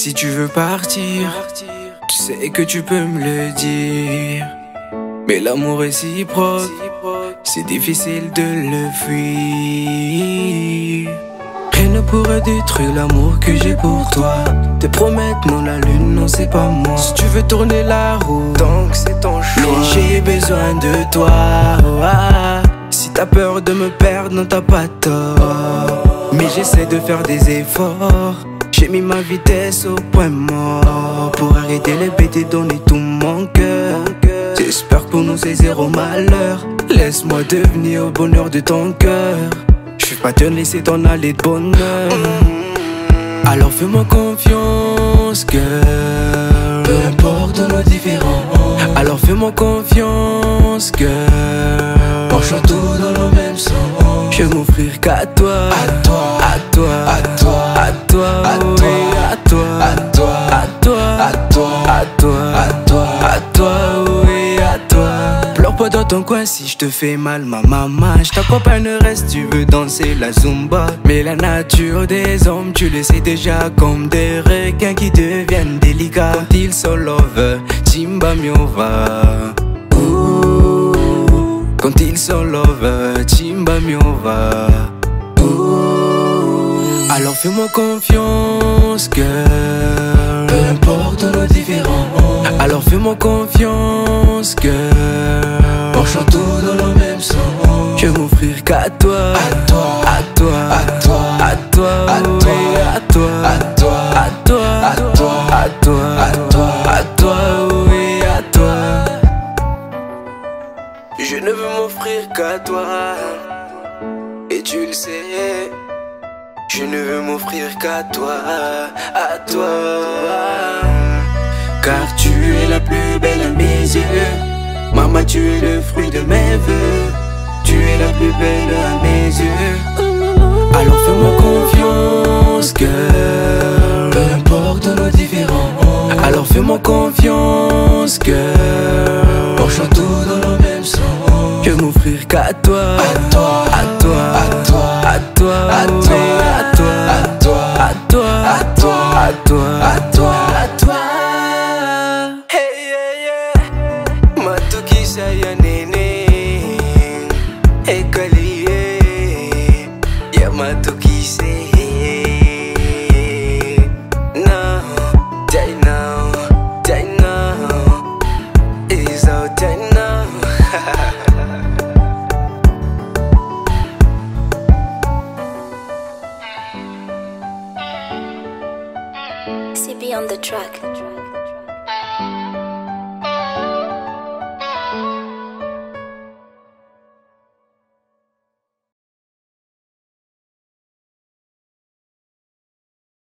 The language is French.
Si tu veux partir, tu sais que tu peux me le dire. Mais l'amour réciproque, c'est difficile de le fuir. Rien ne pourrait détruire l'amour que j'ai pour toi. Te promettre non la lune, non c'est pas moi. Si tu veux tourner la roue, donc c'est ton choix. Mais j'ai besoin de toi, oh, ah. Si t'as peur de me perdre, non t'as pas tort. Mais j'essaie de faire des efforts. J'ai mis ma vitesse au point mort pour arrêter les bêtes et donner tout mon cœur. J'espère que pour nous c'est zéro malheur. Laisse-moi devenir au bonheur de ton cœur. Je vais pas te laisser t'en aller de bonheur. Alors fais-moi confiance, girl. Peu importe nos différences. Alors fais-moi confiance, girl. On chante tout dans le même son. Je vais m'offrir qu'à toi, à toi, à toi, à toi, à toi, à toi, à toi, à toi, à toi, à toi, à toi, à toi, à toi, oui, à toi. Pleure pas dans ton coin si je te fais mal, ma maman. Je t'accompagnerai si tu veux danser la zumba. Mais la nature des hommes, tu le sais déjà, comme des requins qui deviennent délicats. Quand ils sont love, Timba miova. Quand ils sont love, Timba miova. Alors fais-moi confiance, girl. Peu importe nos différences. Alors fais-moi confiance, girl. On chante tout dans le même son. Je vais m'offrir qu'à toi, à toi, à toi, à toi, à toi, à toi, à toi, à toi, à toi, à toi, à toi, à toi, à toi, oui, à toi. Je ne veux m'offrir qu'à toi, et tu le sais. Je ne veux m'offrir qu'à toi, à toi. Car tu es la plus belle à mes yeux. Maman, tu es le fruit de mes vœux. Tu es la plus belle à mes yeux. Alors fais-moi confiance, girl. Peu importe nos différences. Alors fais-moi confiance, girl. On chante tout dans le même son. Je vais m'offrir qu'à toi, à toi, à toi, à toi, à toi, à toi, à toi, à toi, à toi, à toi, à toi, à toi, à toi. Hey yeah yeah, matuki saya nene, ekaliye, ya matuki say. Now, die now, die now, is out die now. CB on the track.